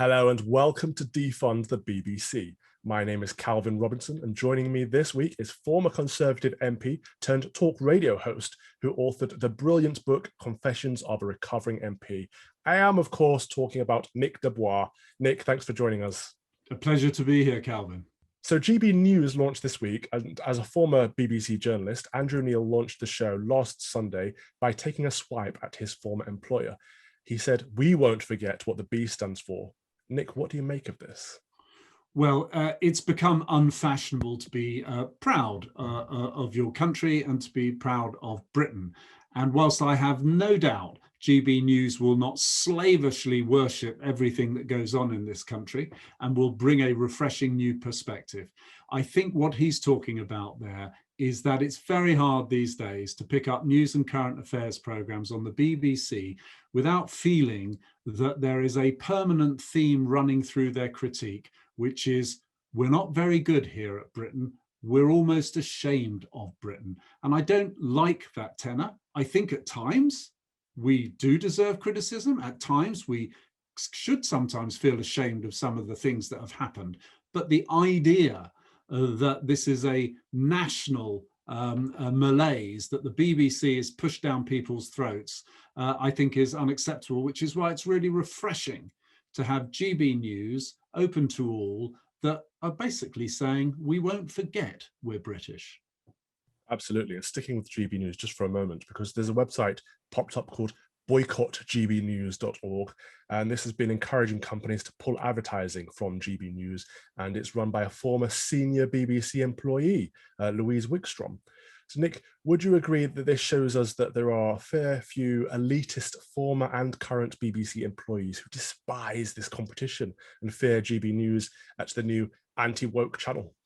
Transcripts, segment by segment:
Hello and welcome to Defund the BBC. My name is Calvin Robinson, and joining me this week is former Conservative MP turned talk radio host who authored the brilliant book Confessions of a Recovering MP. I am, of course, talking about Nick Bois. Nick, thanks for joining us. A pleasure to be here, Calvin. So GB News launched this week, and as a former BBC journalist, Andrew Neil launched the show last Sunday by taking a swipe at his former employer. He said, "We won't forget what the B stands for." Nick, what do you make of this? Well, it's become unfashionable to be proud of your country and to be proud of Britain. And whilst I have no doubt GB News will not slavishly worship everything that goes on in this country and will bring a refreshing new perspective, I think what he's talking about there is that it's very hard these days to pick up news and current affairs programs on the BBC without feeling that there is a permanent theme running through their critique, which is, we're not very good here at Britain. We're almost ashamed of Britain. And I don't like that tenor. I think at times we do deserve criticism. At times we should sometimes feel ashamed of some of the things that have happened. But the idea that this is a national malaise that the BBC is pushed down people's throats, I think is unacceptable, which is why it's really refreshing to have GB News open to all that are basically saying, we won't forget we're British. Absolutely. And sticking with GB News just for a moment, because there's a website popped up called boycottgbnewsorg, and this has been encouraging companies to pull advertising from GB News, and it's run by a former senior BBC employee, Louise Wigstrom. So Nick, would you agree that this shows us that there are a fair few elitist former and current BBC employees who despise this competition and fear GB News at the new anti-woke channel?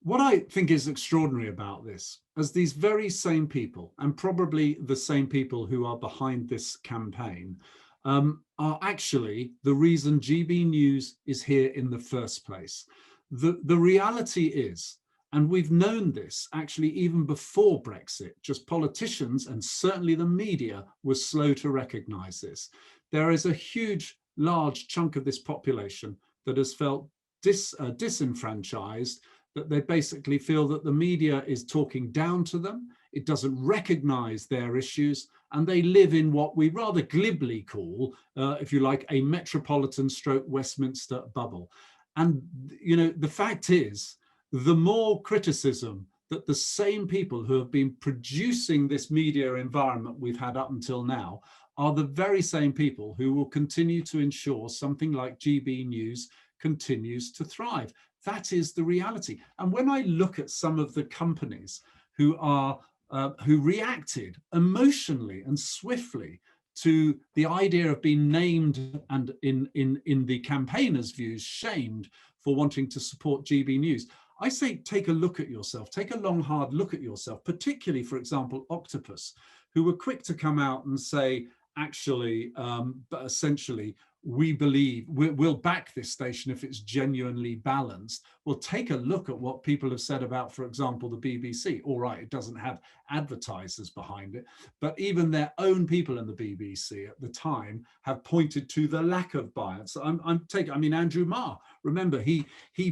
What I think is extraordinary about this, as these very same people, and probably the same people who are behind this campaign, are actually the reason GB News is here in the first place. The reality is, and we've known this actually even before Brexit, just politicians and certainly the media were slow to recognise this. There is a huge, large chunk of this population that has felt disenfranchised, that they basically feel that the media is talking down to them, it doesn't recognise their issues, and they live in what we rather glibly call, if you like, a metropolitan stroke Westminster bubble. And, you know, the fact is, the more criticism that the same people who have been producing this media environment we've had up until now are the very same people who will continue to ensure something like GB News continues to thrive. That is the reality. And when I look at some of the companies who reacted emotionally and swiftly to the idea of being named and in the campaigners' views, shamed for wanting to support GB News, I say take a look at yourself, take a long, hard look at yourself, particularly, for example, Octopus, who were quick to come out and say, actually, but essentially, we believe we'll back this station if it's genuinely balanced. Well, take a look at what people have said about, for example, the BBC. All right, it doesn't have advertisers behind it, but even their own people in the BBC at the time have pointed to the lack of bias. I mean, Andrew Marr, remember, he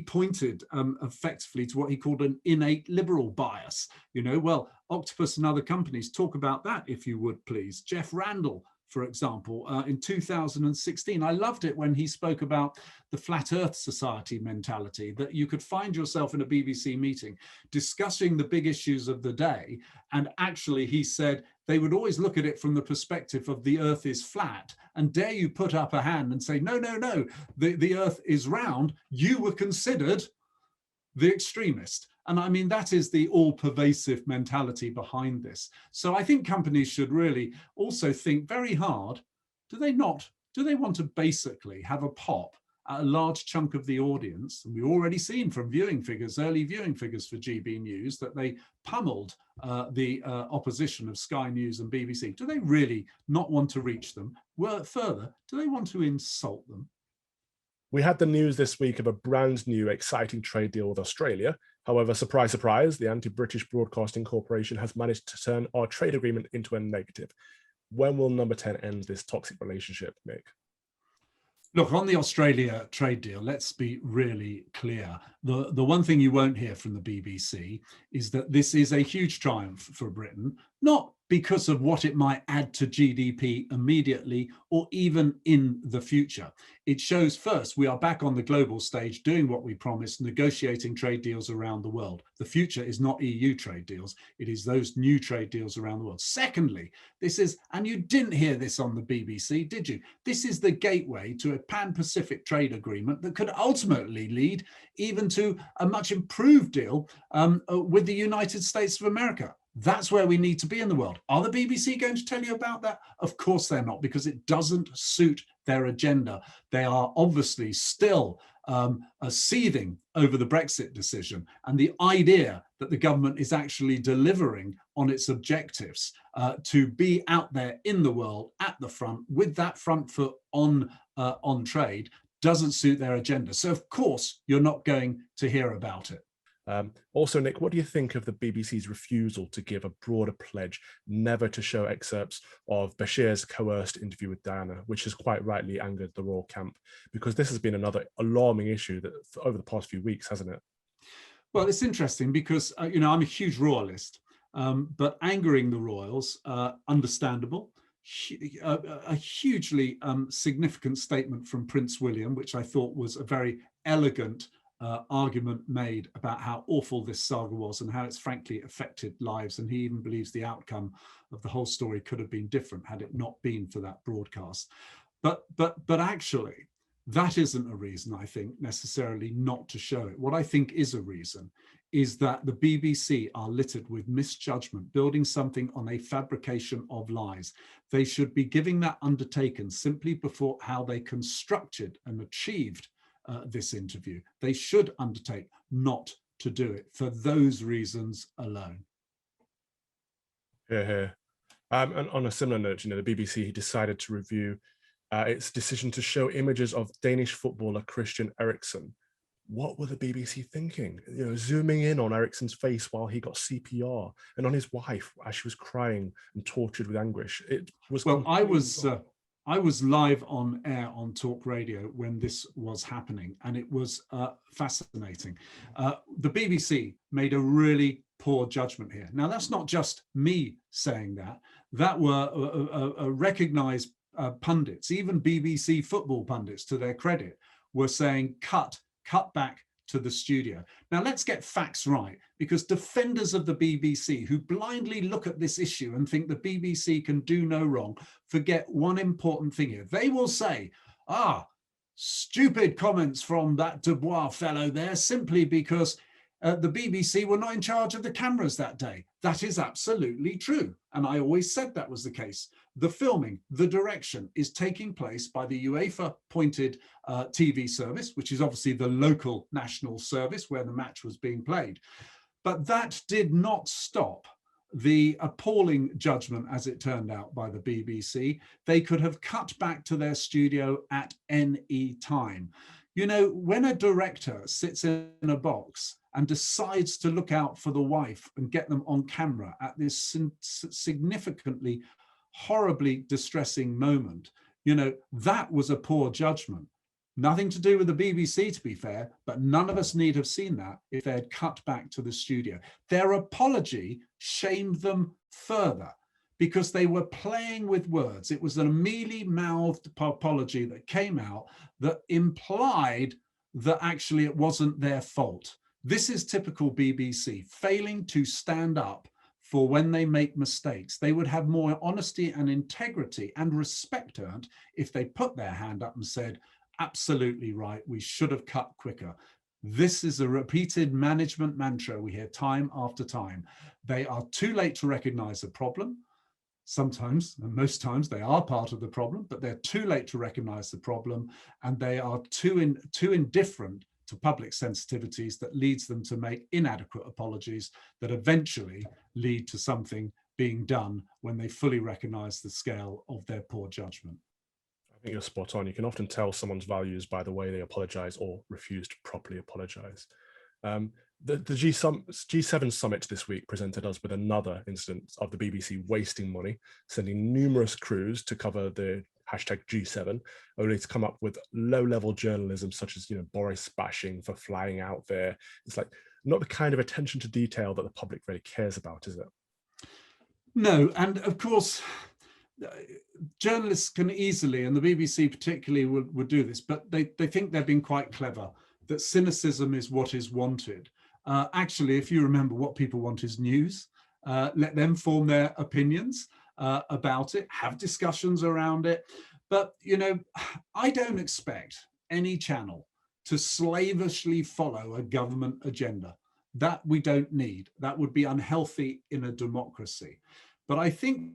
pointed effectively to what he called an innate liberal bias. You know, well, Octopus and other companies talk about that, if you would, please. Jeff Randall, for example, in 2016. I loved it when he spoke about the Flat Earth Society mentality, that you could find yourself in a BBC meeting discussing the big issues of the day. And actually, he said, they would always look at it from the perspective of the earth is flat. And dare you put up a hand and say, no, no, no, the earth is round. You were considered the extremist. And I mean, that is the all-pervasive mentality behind this. So I think companies should really also think very hard, do they want to basically have a pop at a large chunk of the audience? And we've already seen from viewing figures, early viewing figures for GB News, that they pummeled the opposition of Sky News and BBC. Do they really not want to reach them? Well, further, do they want to insult them? We had the news this week of a brand new exciting trade deal with Australia. However, surprise, surprise, the anti-British Broadcasting Corporation has managed to turn our trade agreement into a negative. When will Number 10 end this toxic relationship, Nick? Look, on the Australia trade deal, let's be really clear. The one thing you won't hear from the BBC is that this is a huge triumph for Britain, not because of what it might add to GDP immediately or even in the future. It shows, first, we are back on the global stage doing what we promised, negotiating trade deals around the world. The future is not EU trade deals, it is those new trade deals around the world. Secondly, this is, and you didn't hear this on the BBC, did you? This is the gateway to a Pan-Pacific trade agreement that could ultimately lead even to a much improved deal with the United States of America. That's where we need to be in the world. Are the BBC going to tell you about that? Of course they're not, because it doesn't suit their agenda. They are obviously still seething over the Brexit decision and the idea that the government is actually delivering on its objectives to be out there in the world at the front with that front foot on trade doesn't suit their agenda. So of course you're not going to hear about it. Also, Nick, what do you think of the BBC's refusal to give a broader pledge never to show excerpts of Beshears' coerced interview with Diana, which has quite rightly angered the royal camp? Because this has been another alarming issue that over the past few weeks, hasn't it? Well, it's interesting because, I'm a huge royalist, but angering the royals, understandable. A hugely significant statement from Prince William, which I thought was a very elegant argument made about how awful this saga was and how it's frankly affected lives. And he even believes the outcome of the whole story could have been different had it not been for that broadcast. But actually, that isn't a reason, I think, necessarily not to show it. What I think is a reason is that the BBC are littered with misjudgment, building something on a fabrication of lies. They should be giving that undertaken simply before how they constructed and achieved this interview. They should undertake not to do it for those reasons alone. And on a similar note, the BBC decided to review its decision to show images of Danish footballer Christian Eriksen. What were the BBC thinking? Zooming in on Eriksen's face while he got CPR and on his wife as she was crying and tortured with anguish. It was well. I was live on air on Talk Radio when this was happening, and it was fascinating. The BBC made a really poor judgment here. Now, that's not just me saying that. That were recognised pundits, even BBC football pundits, to their credit, were saying cut back to the studio. Now let's get facts right, because defenders of the BBC who blindly look at this issue and think the BBC can do no wrong forget one important thing here. They will say, stupid comments from that Bois fellow there simply because the BBC were not in charge of the cameras that day. That is absolutely true. And I always said that was the case. The filming, the direction is taking place by the UEFA-appointed TV service, which is obviously the local national service where the match was being played. But that did not stop the appalling judgment, as it turned out, by the BBC. They could have cut back to their studio at any time. When a director sits in a box and decides to look out for the wife and get them on camera at this significantly, horribly distressing moment, that was a poor judgment. Nothing to do with the BBC, to be fair, but none of us need have seen that if they had cut back to the studio. Their apology shamed them further because they were playing with words. It was an mealy-mouthed apology that came out that implied that actually it wasn't their fault. This is typical BBC, failing to stand up for when they make mistakes. They would have more honesty and integrity and respect earned if they put their hand up and said, absolutely right, we should have cut quicker. This is a repeated management mantra we hear time after time. They are too late to recognize the problem. Sometimes, and most times, they are part of the problem, but they're too late to recognize the problem, and they are too indifferent to public sensitivities that leads them to make inadequate apologies that eventually lead to something being done when they fully recognize the scale of their poor judgment. I think you're spot on. You can often tell someone's values by the way they apologize or refuse to properly apologize. The G7 summit this week presented us with another instance of the BBC wasting money, sending numerous crews to cover the hashtag G7, only to come up with low-level journalism such as, Boris bashing for flying out there. It's like not the kind of attention to detail that the public really cares about, is it? No, and of course, journalists can easily, and the BBC particularly would do this, but they think they're being quite clever, that cynicism is what is wanted. Actually, if you remember, what people want is news. Let them form their opinions about it, have discussions around it. But, I don't expect any channel to slavishly follow a government agenda. That we don't need. That would be unhealthy in a democracy. But I think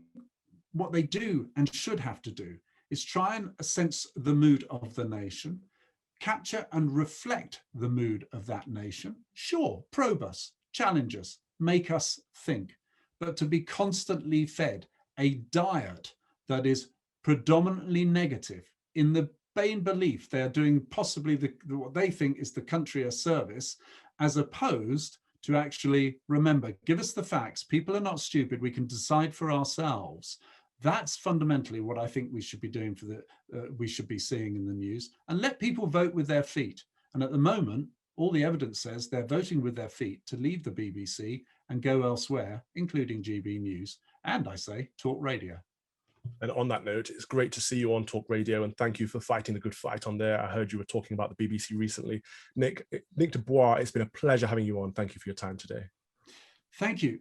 what they do and should have to do is try and sense the mood of the nation, capture and reflect the mood of that nation. Sure, probe us, challenge us, make us think, but to be constantly fed a diet that is predominantly negative in the vain belief they are doing possibly what they think is the country a service, as opposed to actually remember, give us the facts. People are not stupid. We can decide for ourselves. That's fundamentally what I think we should be doing we should be seeing in the news, and let people vote with their feet. And at the moment, all the evidence says they're voting with their feet to leave the BBC and go elsewhere, including GB News, and I say Talk Radio. And on that note, it's great to see you on Talk Radio, and thank you for fighting the good fight on there. I heard you were talking about the BBC recently. Nick de Bois, it's been a pleasure having you on. Thank you for your time today. Thank you.